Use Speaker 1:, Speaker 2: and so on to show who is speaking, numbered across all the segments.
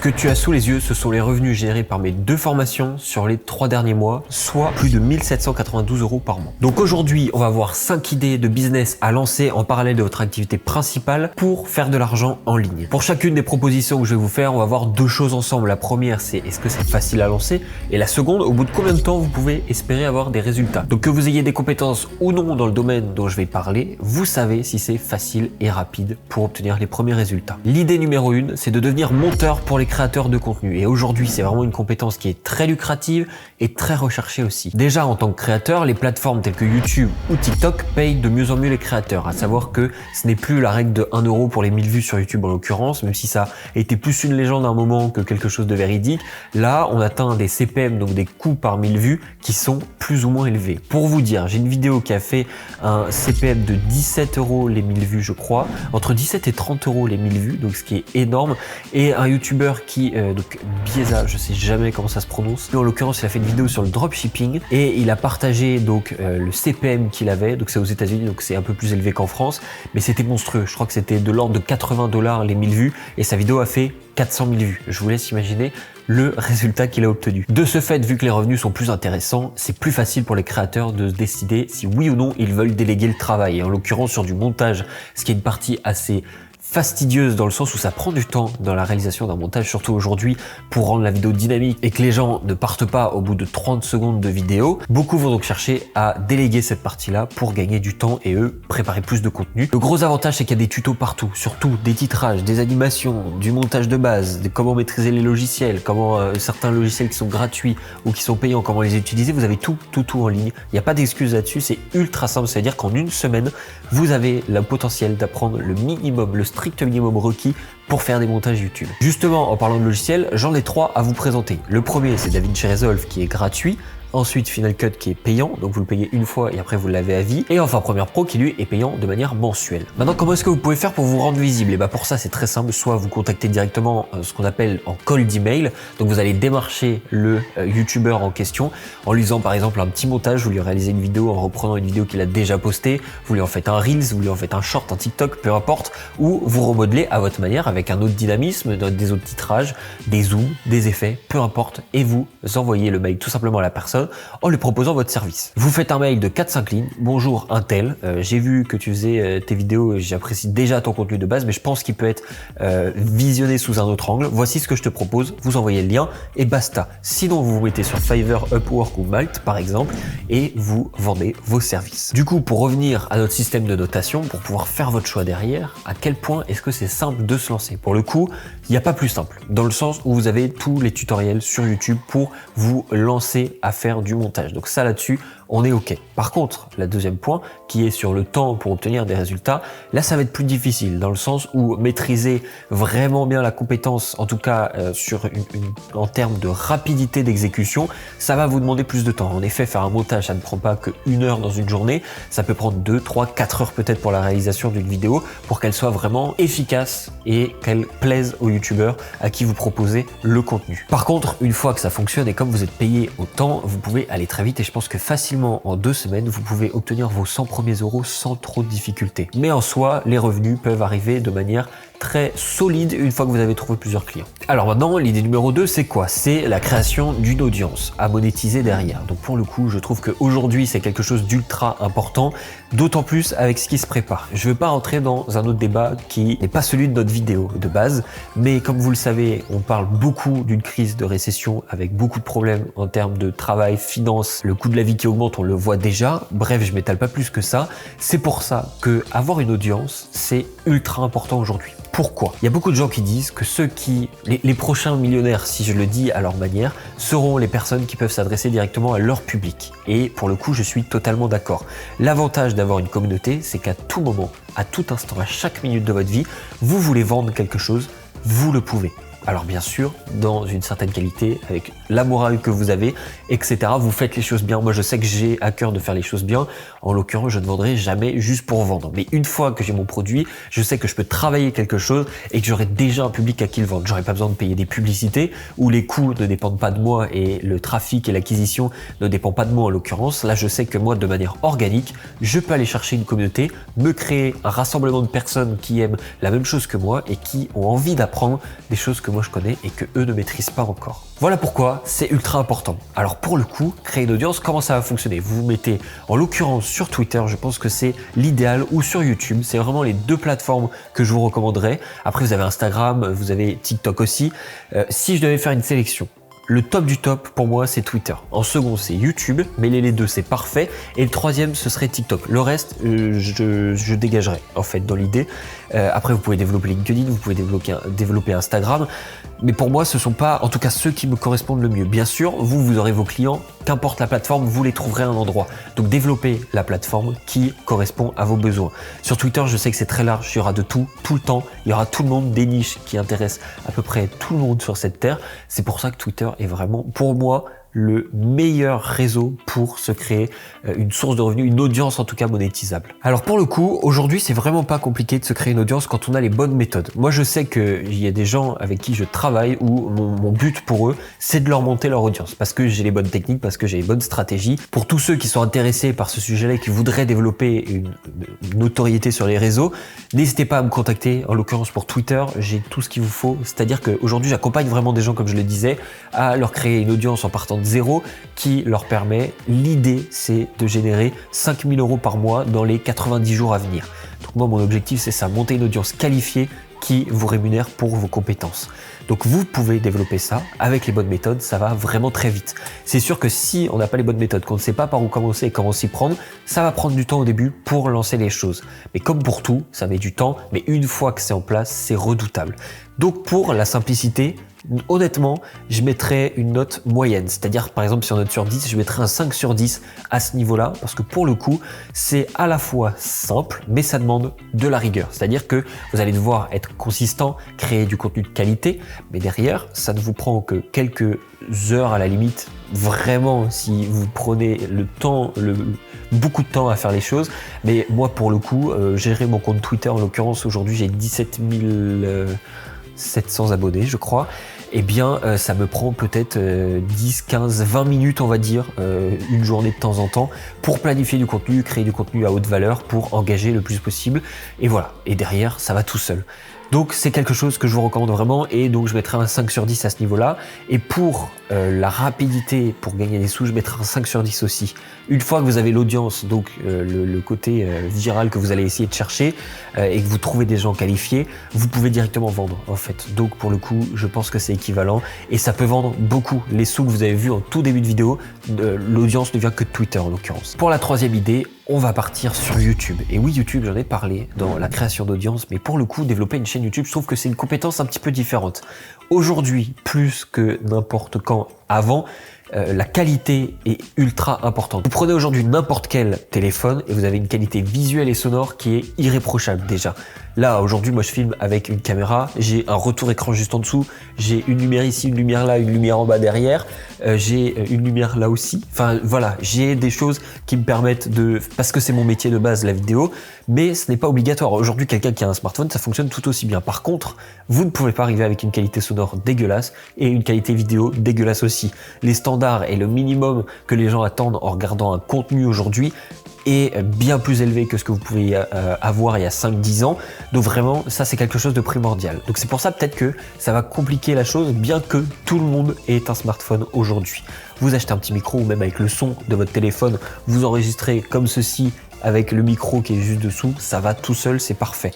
Speaker 1: Ce que tu as sous les yeux, ce sont les revenus générés par mes 2 formations sur les 3 derniers mois, soit plus de 1792 € par mois. Donc aujourd'hui, on va voir 5 idées de business à lancer en parallèle de votre activité principale pour faire de l'argent en ligne. Pour chacune des propositions que je vais vous faire, on va voir 2 choses ensemble. La première, c'est est-ce que c'est facile à lancer? Et la seconde, au bout de combien de temps vous pouvez espérer avoir des résultats? Donc que vous ayez des compétences ou non dans le domaine dont je vais parler, vous savez si c'est facile et rapide pour obtenir les premiers résultats. L'idée numéro 1, c'est de devenir monteur pour les créateurs de contenu. Et aujourd'hui, c'est vraiment une compétence qui est très lucrative et très recherchée aussi. Déjà, en tant que créateur, les plateformes telles que YouTube ou TikTok payent de mieux en mieux les créateurs. À savoir que ce n'est plus la règle de 1 € pour les 1000 vues sur YouTube en l'occurrence, même si ça a été plus une légende à un moment que quelque chose de véridique. Là, on atteint des CPM, donc des coûts par 1000 vues, qui sont plus ou moins élevés. Pour vous dire, j'ai une vidéo qui a fait un CPM de 17 € les 1000 vues, je crois, entre 17 et 30 € les 1000 vues, donc ce qui est énorme. Et un YouTuber qui, donc Bieza, je sais jamais comment ça se prononce, mais en l'occurrence, il a fait une vidéo sur le dropshipping et il a partagé donc le CPM qu'il avait, donc c'est aux États-Unis, donc c'est un peu plus élevé qu'en France, mais c'était monstrueux. Je crois que c'était de l'ordre de 80 $ les 1000 vues et sa vidéo a fait 400 000 vues. Je vous laisse imaginer le résultat qu'il a obtenu. De ce fait, vu que les revenus sont plus intéressants, c'est plus facile pour les créateurs de se décider si oui ou non ils veulent déléguer le travail. Et en l'occurrence sur du montage, ce qui est une partie assez fastidieuse dans le sens où ça prend du temps dans la réalisation d'un montage, surtout aujourd'hui pour rendre la vidéo dynamique et que les gens ne partent pas au bout de 30 secondes de vidéo. Beaucoup vont donc chercher à déléguer cette partie-là pour gagner du temps et eux préparer plus de contenu. Le gros avantage, c'est qu'il y a des tutos partout, surtout des titrages, des animations, du montage de base, de comment maîtriser les logiciels, comment certains logiciels qui sont gratuits ou qui sont payants, comment les utiliser. Vous avez tout en ligne. Il n'y a pas d'excuse là-dessus. C'est ultra simple. C'est-à-dire qu'en une semaine, vous avez le potentiel d'apprendre le minimum, le strict minimum requis pour faire des montages YouTube. Justement, en parlant de logiciels, j'en ai 3 à vous présenter. Le premier, c'est DaVinci Resolve qui est gratuit. Ensuite, Final Cut qui est payant, donc vous le payez une fois et après vous l'avez à vie. Et enfin, Premiere Pro qui lui est payant de manière mensuelle. Maintenant, comment est-ce que vous pouvez faire pour vous rendre visible? Et bah pour ça, c'est très simple. Soit vous contactez directement ce qu'on appelle en call d'email. Donc vous allez démarcher le YouTuber en question en lui faisant par exemple un petit montage. Vous lui réalisez une vidéo en reprenant une vidéo qu'il a déjà postée. Vous lui en faites un Reels, vous lui en faites un Short, un TikTok, peu importe. Ou vous remodelez à votre manière avec un autre dynamisme, des autres titrages, des zooms, des effets, peu importe. Et vous envoyez le mail tout simplement à la personne en lui proposant votre service. Vous faites un mail de 4-5 lignes. Bonjour Untel, j'ai vu que tu faisais tes vidéos, j'apprécie déjà ton contenu de base, mais je pense qu'il peut être visionné sous un autre angle. Voici ce que je te propose, vous envoyez le lien et basta. Sinon, vous vous mettez sur Fiverr, Upwork ou Malt par exemple et vous vendez vos services. Du coup, pour revenir à notre système de notation, pour pouvoir faire votre choix derrière, à quel point est-ce que c'est simple de se lancer? Pour le coup, il n'y a pas plus simple, dans le sens où vous avez tous les tutoriels sur YouTube pour vous lancer à faire du montage. Donc ça là-dessus, on est OK. Par contre, le deuxième point qui est sur le temps pour obtenir des résultats, là ça va être plus difficile dans le sens où maîtriser vraiment bien la compétence, en tout cas en termes de rapidité d'exécution, ça va vous demander plus de temps. En effet, faire un montage, ça ne prend pas que 1 heure dans une journée, ça peut prendre 2, 3, 4 heures peut-être pour la réalisation d'une vidéo pour qu'elle soit vraiment efficace et qu'elle plaise aux youtubeurs à qui vous proposez le contenu. Par contre, une fois que ça fonctionne et comme vous êtes payé au temps, vous pouvez aller très vite et je pense que facilement en 2 semaines, vous pouvez obtenir vos 100 premiers euros sans trop de difficultés. Mais en soi, les revenus peuvent arriver de manière très solide une fois que vous avez trouvé plusieurs clients. Alors maintenant, l'idée numéro 2, c'est quoi? C'est la création d'une audience à monétiser derrière. Donc pour le coup, je trouve qu'aujourd'hui, c'est quelque chose d'ultra important, d'autant plus avec ce qui se prépare. Je ne veux pas rentrer dans un autre débat qui n'est pas celui de notre vidéo de base, mais comme vous le savez, on parle beaucoup d'une crise de récession avec beaucoup de problèmes en termes de travail, finances, le coût de la vie qui augmente, on le voit déjà. Bref, je m'étale pas plus que ça. C'est pour ça que avoir une audience, c'est ultra important aujourd'hui. Pourquoi? Il y a beaucoup de gens qui disent que les prochains millionnaires, si je le dis à leur manière, seront les personnes qui peuvent s'adresser directement à leur public. Et pour le coup, je suis totalement d'accord. L'avantage d'avoir une communauté, c'est qu'à tout moment, à tout instant, à chaque minute de votre vie, vous voulez vendre quelque chose, vous le pouvez. Alors bien sûr, dans une certaine qualité, avec la morale que vous avez, etc. Vous faites les choses bien. Moi, je sais que j'ai à cœur de faire les choses bien. En l'occurrence, je ne vendrai jamais juste pour vendre. Mais une fois que j'ai mon produit, je sais que je peux travailler quelque chose et que j'aurai déjà un public à qui le vendre. J'aurai pas besoin de payer des publicités où les coûts ne dépendent pas de moi et le trafic et l'acquisition ne dépendent pas de moi en l'occurrence. Là, je sais que moi, de manière organique, je peux aller chercher une communauté, me créer un rassemblement de personnes qui aiment la même chose que moi et qui ont envie d'apprendre des choses que moi je connais et que eux ne maîtrisent pas encore. Voilà pourquoi c'est ultra important. Alors pour le coup, créer une audience, comment ça va fonctionner? Vous vous mettez, en l'occurrence sur Twitter, je pense que c'est l'idéal, ou sur YouTube. C'est vraiment les deux plateformes que je vous recommanderais. Après vous avez Instagram, vous avez TikTok aussi. Si je devais faire une sélection, le top du top pour moi c'est Twitter. En second c'est YouTube, mêler les deux c'est parfait. Et le troisième ce serait TikTok. Le reste je dégagerais en fait dans l'idée. Après vous pouvez développer LinkedIn, vous pouvez développer Instagram. Mais pour moi ce sont pas en tout cas ceux qui me correspondent le mieux. Bien sûr vous aurez vos clients, qu'importe la plateforme, vous les trouverez à un endroit. Donc développez la plateforme qui correspond à vos besoins. Sur Twitter je sais que c'est très large, il y aura de tout le temps. Il y aura tout le monde, des niches qui intéressent à peu près tout le monde sur cette terre. C'est pour ça que Twitter est vraiment, pour moi, le meilleur réseau pour se créer une source de revenus, une audience en tout cas monétisable. Alors pour le coup, aujourd'hui c'est vraiment pas compliqué de se créer une audience quand on a les bonnes méthodes. Moi je sais qu'il y a des gens avec qui je travaille où mon but pour eux c'est de leur monter leur audience parce que j'ai les bonnes techniques, parce que j'ai les bonnes stratégies. Pour tous ceux qui sont intéressés par ce sujet-là et qui voudraient développer une notoriété sur les réseaux, n'hésitez pas à me contacter. En l'occurrence pour Twitter, j'ai tout ce qu'il vous faut. C'est-à-dire qu'aujourd'hui j'accompagne vraiment des gens, comme je le disais, à leur créer une audience en partant de zéro qui leur permet, l'idée c'est de générer 5 000 € par mois dans les 90 jours à venir. Donc moi mon objectif c'est ça, monter une audience qualifiée qui vous rémunère pour vos compétences. Donc vous pouvez développer ça avec les bonnes méthodes, ça va vraiment très vite. C'est sûr que si on n'a pas les bonnes méthodes, qu'on ne sait pas par où commencer et comment s'y prendre, ça va prendre du temps au début pour lancer les choses. Mais comme pour tout, ça met du temps, mais une fois que c'est en place, c'est redoutable. Donc pour la simplicité, honnêtement, je mettrais une note moyenne. C'est-à-dire, par exemple, sur une note sur 10, je mettrais un 5 sur 10 à ce niveau-là, parce que pour le coup, c'est à la fois simple, mais ça demande de la rigueur. C'est-à-dire que vous allez devoir être consistant, créer du contenu de qualité, mais derrière, ça ne vous prend que quelques heures à la limite. Vraiment, si vous prenez le temps, beaucoup de temps à faire les choses. Mais moi, pour le coup, gérer mon compte Twitter, en l'occurrence, aujourd'hui, j'ai 17 700 abonnés, je crois. Eh bien, ça me prend peut-être 10, 15, 20 minutes, on va dire, une journée de temps en temps, pour planifier du contenu, créer du contenu à haute valeur, pour engager le plus possible. Et voilà. Et derrière, ça va tout seul. Donc c'est quelque chose que je vous recommande vraiment et donc je mettrai un 5 sur 10 à ce niveau-là. Et pour la rapidité, pour gagner des sous, je mettrai un 5 sur 10 aussi. Une fois que vous avez l'audience, donc le côté viral que vous allez essayer de chercher et que vous trouvez des gens qualifiés, vous pouvez directement vendre en fait. Donc pour le coup, je pense que c'est équivalent et ça peut vendre beaucoup. Les sous que vous avez vus en tout début de vidéo, l'audience ne vient que de Twitter en l'occurrence. Pour la troisième idée, on va partir sur YouTube. Et oui, YouTube, j'en ai parlé dans la création d'audience, mais pour le coup, développer une chaîne YouTube, je trouve que c'est une compétence un petit peu différente. Aujourd'hui, plus que n'importe quand avant, la qualité est ultra importante. Vous prenez aujourd'hui n'importe quel téléphone et vous avez une qualité visuelle et sonore qui est irréprochable déjà. Là, aujourd'hui, moi je filme avec une caméra, j'ai un retour écran juste en dessous, j'ai une lumière ici, une lumière là, une lumière en bas derrière, j'ai une lumière là aussi. Enfin voilà, j'ai des choses qui me permettent de... Parce que c'est mon métier de base, la vidéo, mais ce n'est pas obligatoire. Aujourd'hui, quelqu'un qui a un smartphone, ça fonctionne tout aussi bien. Par contre, vous ne pouvez pas arriver avec une qualité sonore dégueulasse et une qualité vidéo dégueulasse aussi. Les standards et le minimum que les gens attendent en regardant un contenu aujourd'hui est bien plus élevé que ce que vous pouvez avoir il y a 5-10 ans. Donc vraiment, ça c'est quelque chose de primordial. Donc c'est pour ça peut-être que ça va compliquer la chose, bien que tout le monde ait un smartphone aujourd'hui. Vous achetez un petit micro ou même avec le son de votre téléphone, vous enregistrez comme ceci avec le micro qui est juste dessous, ça va tout seul, c'est parfait.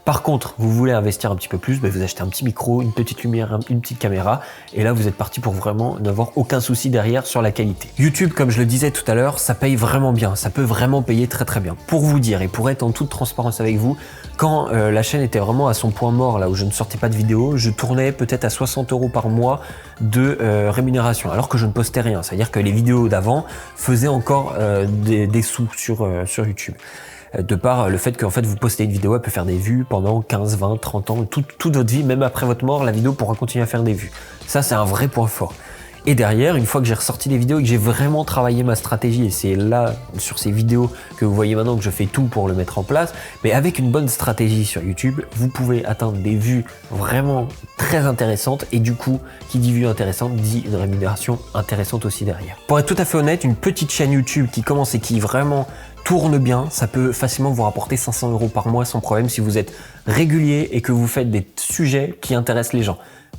Speaker 1: Par contre, vous voulez investir un petit peu plus, vous achetez un petit micro, une petite lumière, une petite caméra, et là vous êtes parti pour vraiment n'avoir aucun souci derrière sur la qualité. YouTube, comme je le disais tout à l'heure, ça paye vraiment bien, ça peut vraiment payer très très bien. Pour vous dire et pour être en toute transparence avec vous, quand la chaîne était vraiment à son point mort, là où je ne sortais pas de vidéos, je tournais peut-être à 60 € par mois de rémunération, alors que je ne postais rien. C'est-à-dire que les vidéos d'avant faisaient encore des sous sur YouTube. De par le fait qu'en fait vous postez une vidéo, elle peut faire des vues pendant 15, 20, 30 ans, toute votre vie, même après votre mort, la vidéo pourra continuer à faire des vues. Ça, c'est un vrai point fort. Et derrière, une fois que j'ai ressorti des vidéos et que j'ai vraiment travaillé ma stratégie, et c'est là, sur ces vidéos que vous voyez maintenant que je fais tout pour le mettre en place, mais avec une bonne stratégie sur YouTube, vous pouvez atteindre des vues vraiment très intéressantes et du coup, qui dit vues intéressantes, dit une rémunération intéressante aussi derrière. Pour être tout à fait honnête, une petite chaîne YouTube qui commence et qui vraiment tourne bien, ça peut facilement vous rapporter 500 € par mois sans problème si vous êtes régulier et que vous faites des sujets qui intéressent les gens.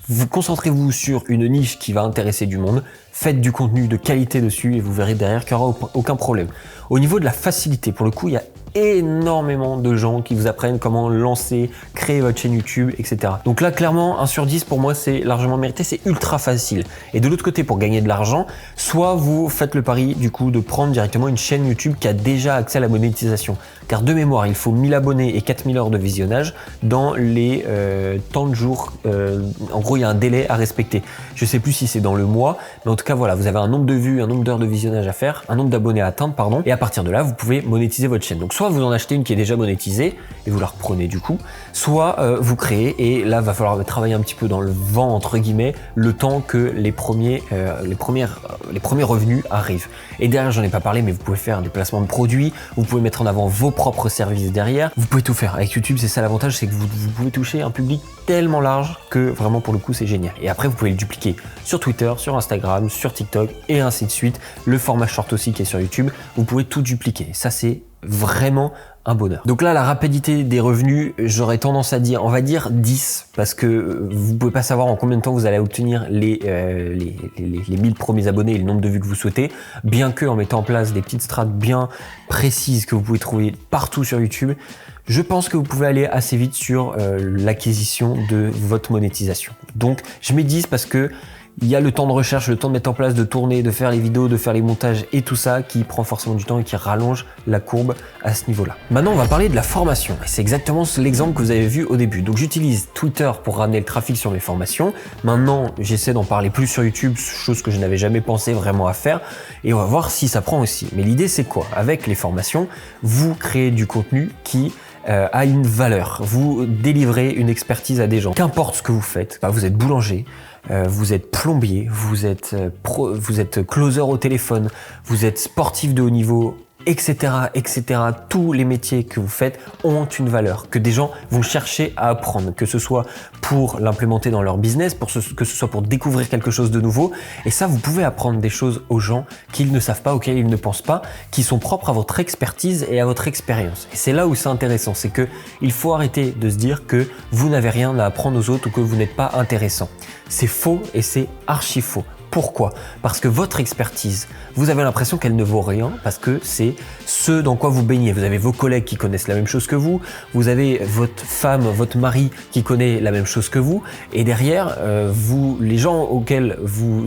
Speaker 1: Vous concentrez-vous sur une niche qui va intéresser du monde, faites du contenu de qualité dessus et vous verrez derrière qu'il n'y aura aucun problème. Au niveau de la facilité, pour le coup, il y a énormément de gens qui vous apprennent comment lancer, créer votre chaîne YouTube, etc. Donc là, clairement, 1 sur 10 pour moi, c'est largement mérité, c'est ultra facile. Et de l'autre côté, pour gagner de l'argent, soit vous faites le pari du coup de prendre directement une chaîne YouTube qui a déjà accès à la monétisation. Car de mémoire, il faut 1000 abonnés et 4000 heures de visionnage dans les temps de jours. En gros, il y a un délai à respecter. Je sais plus si c'est dans le mois, mais en tout cas, voilà, vous avez un nombre de vues, un nombre d'heures de visionnage à faire, un nombre d'abonnés à atteindre, pardon. Et à partir de là, vous pouvez monétiser votre chaîne. Donc, soit vous en achetez une qui est déjà monétisée et vous la reprenez du coup, soit vous créez et là, va falloir travailler un petit peu dans le vent, entre guillemets, le temps que les premiers revenus arrivent. Et derrière, j'en ai pas parlé, mais vous pouvez faire des placements de produits, vous pouvez mettre en avant vos propres services derrière. Vous pouvez tout faire. Avec YouTube, c'est ça l'avantage, c'est que vous pouvez toucher un public tellement large que vraiment pour le coup, c'est génial. Et après, vous pouvez le dupliquer sur Twitter, sur Instagram, sur TikTok et ainsi de suite. Le format short aussi qui est sur YouTube, vous pouvez tout dupliquer. Ça, c'est vraiment un bonheur. Donc là, la rapidité des revenus, j'aurais tendance à dire, on va dire 10, parce que vous pouvez pas savoir en combien de temps vous allez obtenir les 1000 premiers abonnés et le nombre de vues que vous souhaitez, bien que en mettant en place des petites strates bien précises que vous pouvez trouver partout sur YouTube, je pense que vous pouvez aller assez vite sur l'acquisition de votre monétisation. Donc, je mets 10 parce que il y a le temps de recherche, le temps de mettre en place, de tourner, de faire les vidéos, de faire les montages et tout ça qui prend forcément du temps et qui rallonge la courbe à ce niveau-là. Maintenant, on va parler de la formation. C'est exactement l'exemple que vous avez vu au début. Donc, j'utilise Twitter pour ramener le trafic sur mes formations. Maintenant, j'essaie d'en parler plus sur YouTube, chose que je n'avais jamais pensé vraiment à faire. Et on va voir si ça prend aussi. Mais l'idée, c'est quoi? Avec les formations, vous créez du contenu qui a une valeur. Vous délivrez une expertise à des gens. Qu'importe ce que vous faites, vous êtes boulanger, vous êtes plombier, vous êtes closer au téléphone, vous êtes sportif de haut niveau, etc., etc. Tous les métiers que vous faites ont une valeur que des gens vont chercher à apprendre, que ce soit pour l'implémenter dans leur business, que ce soit pour découvrir quelque chose de nouveau. Et ça, vous pouvez apprendre des choses aux gens qu'ils ne savent pas, auxquels ils ne pensent pas, qui sont propres à votre expertise et à votre expérience. Et c'est là où c'est intéressant, c'est que il faut arrêter de se dire que vous n'avez rien à apprendre aux autres ou que vous n'êtes pas intéressant. C'est faux et c'est archi faux. Pourquoi? Parce que votre expertise, vous avez l'impression qu'elle ne vaut rien parce que c'est ce dans quoi vous baignez. Vous avez vos collègues qui connaissent la même chose que vous avez votre femme, votre mari qui connaît la même chose que vous et derrière, les gens auxquels vous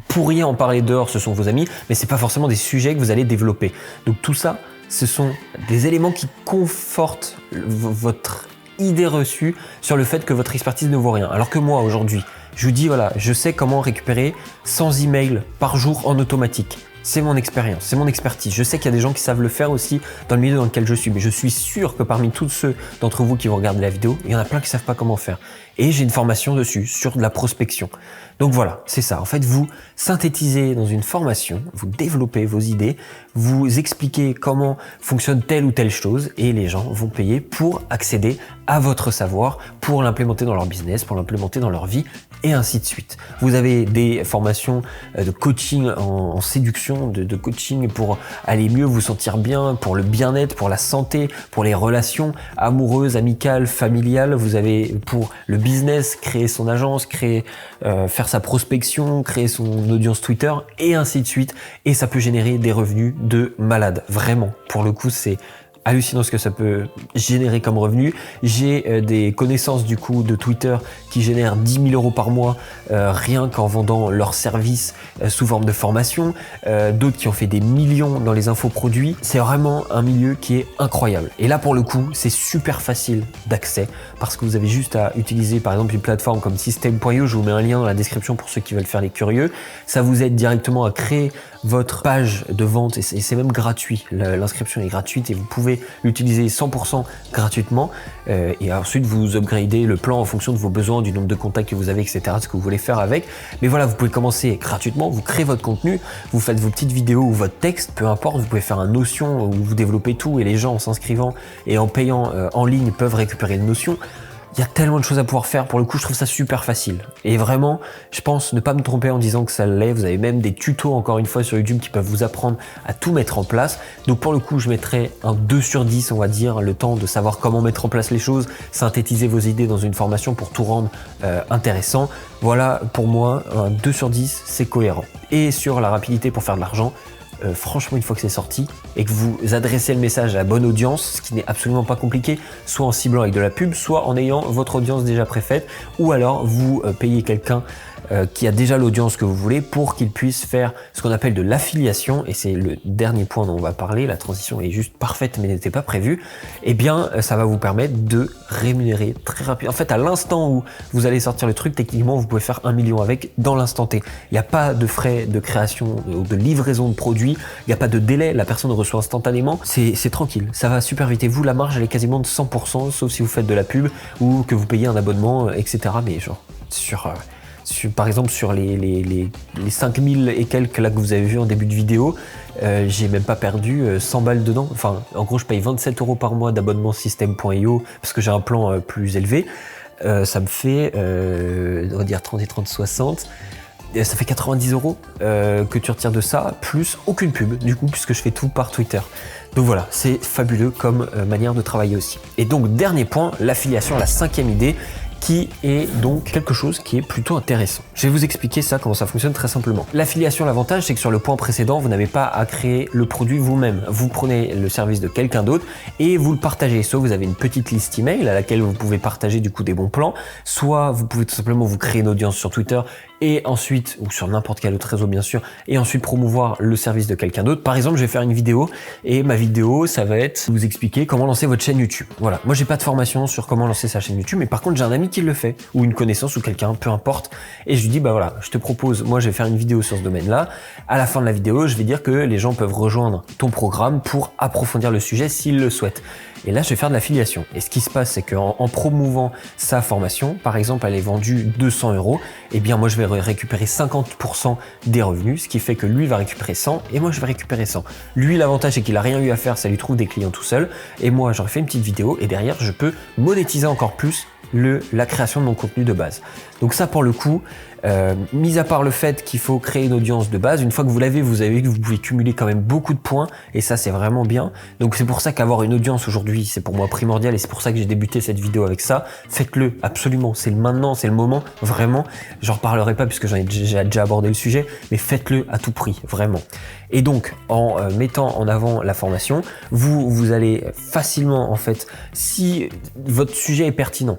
Speaker 1: pourriez en parler dehors, ce sont vos amis, mais c'est pas forcément des sujets que vous allez développer. Donc tout ça, ce sont des éléments qui confortent votre idée reçue sur le fait que votre expertise ne vaut rien. Alors que moi, aujourd'hui, je vous dis, voilà, je sais comment récupérer 100 emails par jour en automatique. C'est mon expérience, c'est mon expertise. Je sais qu'il y a des gens qui savent le faire aussi dans le milieu dans lequel je suis, mais je suis sûr que parmi tous ceux d'entre vous qui vont regarder la vidéo, il y en a plein qui savent pas comment faire. Et j'ai une formation dessus, sur de la prospection. Donc voilà, c'est ça. En fait, vous synthétisez dans une formation, vous développez vos idées, vous expliquez comment fonctionne telle ou telle chose et les gens vont payer pour accéder à votre savoir, pour l'implémenter dans leur business, pour l'implémenter dans leur vie et ainsi de suite. Vous avez des formations de coaching en séduction, de coaching pour aller mieux, vous sentir bien, pour le bien-être, pour la santé, pour les relations amoureuses, amicales, familiales. Vous avez pour le business, créer son agence, faire sa prospection, créer son audience Twitter et ainsi de suite. Et ça peut générer des revenus de malade. Vraiment, pour le coup, c'est hallucinant ce que ça peut générer comme revenu. J'ai des connaissances du coup de Twitter qui génèrent 10 000 euros par mois rien qu'en vendant leurs services sous forme de formation. D'autres qui ont fait des millions dans les infoproduits. C'est vraiment un milieu qui est incroyable. Et là pour le coup, c'est super facile d'accès parce que vous avez juste à utiliser par exemple une plateforme comme System.io. Je vous mets un lien dans la description pour ceux qui veulent faire les curieux. Ça vous aide directement à créer votre page de vente et c'est même gratuit. L'inscription est gratuite et vous pouvez l'utiliser 100% gratuitement et ensuite vous upgradez le plan en fonction de vos besoins, du nombre de contacts que vous avez, etc., de ce que vous voulez faire avec. Mais voilà, vous pouvez commencer gratuitement, vous créez votre contenu, vous faites vos petites vidéos ou votre texte, peu importe, vous pouvez faire un Notion où vous développez tout et les gens en s'inscrivant et en payant en ligne peuvent récupérer le Notion. Il y a tellement de choses à pouvoir faire. Pour le coup, je trouve ça super facile. Et vraiment, je pense ne pas me tromper en disant que ça l'est. Vous avez même des tutos, encore une fois, sur YouTube qui peuvent vous apprendre à tout mettre en place. Donc pour le coup, je mettrai un 2 sur 10, on va dire, le temps de savoir comment mettre en place les choses, synthétiser vos idées dans une formation pour tout rendre intéressant. Voilà, pour moi, un 2 sur 10, c'est cohérent. Et sur la rapidité pour faire de l'argent, franchement, une fois que c'est sorti et que vous adressez le message à la bonne audience, ce qui n'est absolument pas compliqué, soit en ciblant avec de la pub, soit en ayant votre audience déjà préfaite, ou alors vous payez quelqu'un qui a déjà l'audience que vous voulez pour qu'il puisse faire ce qu'on appelle de l'affiliation, et c'est le dernier point dont on va parler, la transition est juste parfaite mais n'était pas prévue. Eh bien ça va vous permettre de rémunérer très rapidement. En fait, à l'instant où vous allez sortir le truc, techniquement vous pouvez faire 1 million avec dans l'instant T. Il n'y a pas de frais de création ou de livraison de produits, il n'y a pas de délai, la personne reçoit instantanément, c'est tranquille, ça va super vite. Et vous, la marge elle est quasiment de 100%, sauf si vous faites de la pub ou que vous payez un abonnement, etc. Mais genre par exemple sur les 5000 et quelques là que vous avez vu en début de vidéo, j'ai même pas perdu 100 balles dedans. Enfin, en gros, je paye 27 € par mois d'abonnement System.io parce que j'ai un plan plus élevé. Ça me fait, on va dire 30 et 30, 60. Ça fait 90 € que tu retires de ça, plus aucune pub, du coup, puisque je fais tout par Twitter. Donc voilà, c'est fabuleux comme manière de travailler aussi. Et donc, dernier point, l'affiliation, la 5e idée, qui est donc quelque chose qui est plutôt intéressant. Je vais vous expliquer ça, comment ça fonctionne très simplement. L'affiliation, l'avantage, c'est que sur le point précédent, vous n'avez pas à créer le produit vous-même. Vous prenez le service de quelqu'un d'autre et vous le partagez. Soit vous avez une petite liste email à laquelle vous pouvez partager du coup des bons plans, soit vous pouvez tout simplement vous créer une audience sur Twitter et ensuite, ou sur n'importe quel autre réseau bien sûr, et ensuite promouvoir le service de quelqu'un d'autre. Par exemple, je vais faire une vidéo et ma vidéo, ça va être vous expliquer comment lancer votre chaîne YouTube. Voilà, moi j'ai pas de formation sur comment lancer sa chaîne YouTube, mais par contre j'ai un ami qui le fait, ou une connaissance, ou quelqu'un, peu importe, et je lui dis bah voilà, je te propose, moi je vais faire une vidéo sur ce domaine-là. À la fin de la vidéo, je vais dire que les gens peuvent rejoindre ton programme pour approfondir le sujet s'ils le souhaitent. Et là, je vais faire de l'affiliation. Et ce qui se passe, c'est qu'en promouvant sa formation, par exemple, elle est vendue 200 €, eh bien, moi, je vais récupérer 50% des revenus, ce qui fait que lui va récupérer 100 et moi, je vais récupérer 100. Lui, l'avantage, c'est qu'il a rien eu à faire, ça lui trouve des clients tout seul. Et moi, j'aurais fait une petite vidéo et derrière, je peux monétiser encore plus la création de mon contenu de base. Donc ça, pour le coup, mis à part le fait qu'il faut créer une audience de base, une fois que vous l'avez, vous avez vu que vous pouvez cumuler quand même beaucoup de points et ça, c'est vraiment bien. Donc c'est pour ça qu'avoir une audience aujourd'hui, c'est pour moi primordial et c'est pour ça que j'ai débuté cette vidéo avec ça. Faites-le absolument, c'est le maintenant, c'est le moment, vraiment. J'en reparlerai pas puisque j'ai déjà abordé le sujet, mais faites-le à tout prix, vraiment. Et donc, en mettant en avant la formation, vous allez facilement, en fait, si votre sujet est pertinent,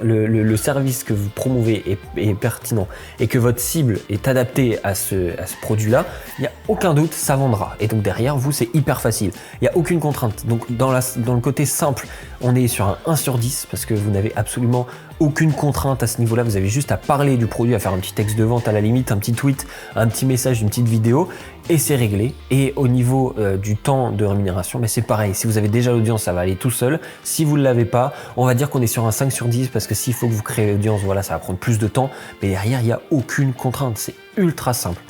Speaker 1: le service que vous promouvez est pertinent et que votre cible est adaptée à ce produit-là, il n'y a aucun doute, ça vendra. Et donc derrière vous, c'est hyper facile. Il n'y a aucune contrainte. Donc dans le côté simple, on est sur un 1 sur 10 parce que vous n'avez absolument aucune contrainte à ce niveau-là. Vous avez juste à parler du produit, à faire un petit texte de vente à la limite, un petit tweet, un petit message, une petite vidéo et c'est réglé. Et au niveau du temps de rémunération, mais c'est pareil. Si vous avez déjà l'audience, ça va aller tout seul. Si vous ne l'avez pas, on va dire qu'on est sur un 5 sur 10 parce que s'il faut que vous créez l'audience, voilà, ça va prendre plus de temps. Mais derrière, il n'y a aucune contrainte. C'est ultra simple.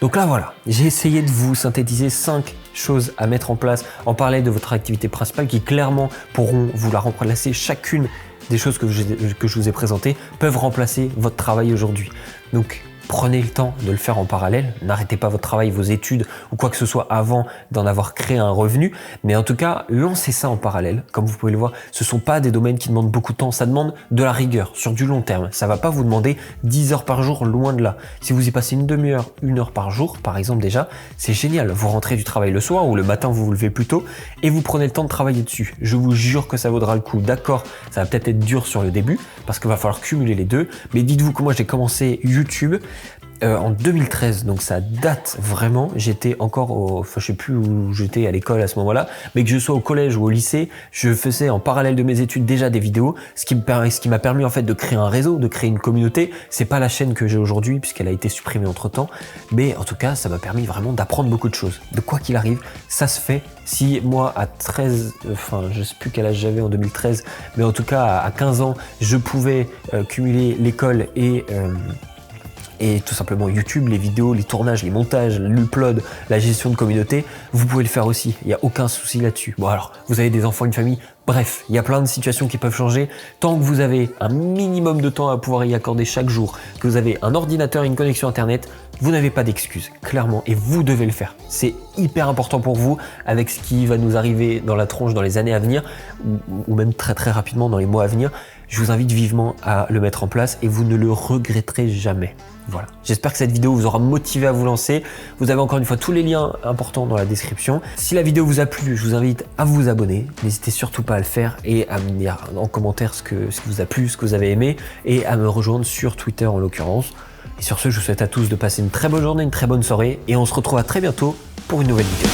Speaker 1: Donc là, voilà, j'ai essayé de vous synthétiser 5 choses à mettre en place en parlant de votre activité principale qui clairement pourront vous la remplacer. Chacune des choses que je vous ai présentées peuvent remplacer votre travail aujourd'hui. Donc, prenez le temps de le faire en parallèle. N'arrêtez pas votre travail, vos études ou quoi que ce soit avant d'en avoir créé un revenu. Mais en tout cas, lancez ça en parallèle. Comme vous pouvez le voir, ce ne sont pas des domaines qui demandent beaucoup de temps. Ça demande de la rigueur sur du long terme. Ça ne va pas vous demander 10 heures par jour, loin de là. Si vous y passez une demi-heure, 1 heure par jour, par exemple déjà, c'est génial. Vous rentrez du travail le soir ou le matin, vous vous levez plus tôt et vous prenez le temps de travailler dessus. Je vous jure que ça vaudra le coup. D'accord, ça va peut-être être dur sur le début parce qu'il va falloir cumuler les deux. Mais dites-vous que moi, j'ai commencé YouTube en 2013, donc ça date vraiment. J'étais encore enfin je sais plus où j'étais à l'école à ce moment-là, mais que je sois au collège ou au lycée, je faisais en parallèle de mes études déjà des vidéos, ce qui m'a permis en fait de créer un réseau, de créer une communauté. C'est pas la chaîne que j'ai aujourd'hui puisqu'elle a été supprimée entre temps, mais en tout cas ça m'a permis vraiment d'apprendre beaucoup de choses. De quoi qu'il arrive, ça se fait. Si moi à 13, enfin je sais plus quel âge j'avais en 2013, mais en tout cas à 15 ans, je pouvais cumuler l'école et et tout simplement YouTube, les vidéos, les tournages, les montages, l'upload, la gestion de communauté, vous pouvez le faire aussi. Il n'y a aucun souci là-dessus. Bon alors, vous avez des enfants, une famille, bref, il y a plein de situations qui peuvent changer. Tant que vous avez un minimum de temps à pouvoir y accorder chaque jour, que vous avez un ordinateur et une connexion Internet, vous n'avez pas d'excuses, clairement, et vous devez le faire. C'est hyper important pour vous avec ce qui va nous arriver dans la tronche dans les années à venir, ou même très très rapidement dans les mois à venir. Je vous invite vivement à le mettre en place et vous ne le regretterez jamais. Voilà. J'espère que cette vidéo vous aura motivé à vous lancer. Vous avez encore une fois tous les liens importants dans la description. Si la vidéo vous a plu, je vous invite à vous abonner. N'hésitez surtout pas à le faire et à me dire en commentaire ce qui vous a plu, ce que vous avez aimé et à me rejoindre sur Twitter en l'occurrence. Et sur ce, je vous souhaite à tous de passer une très bonne journée, une très bonne soirée et on se retrouve à très bientôt pour une nouvelle vidéo.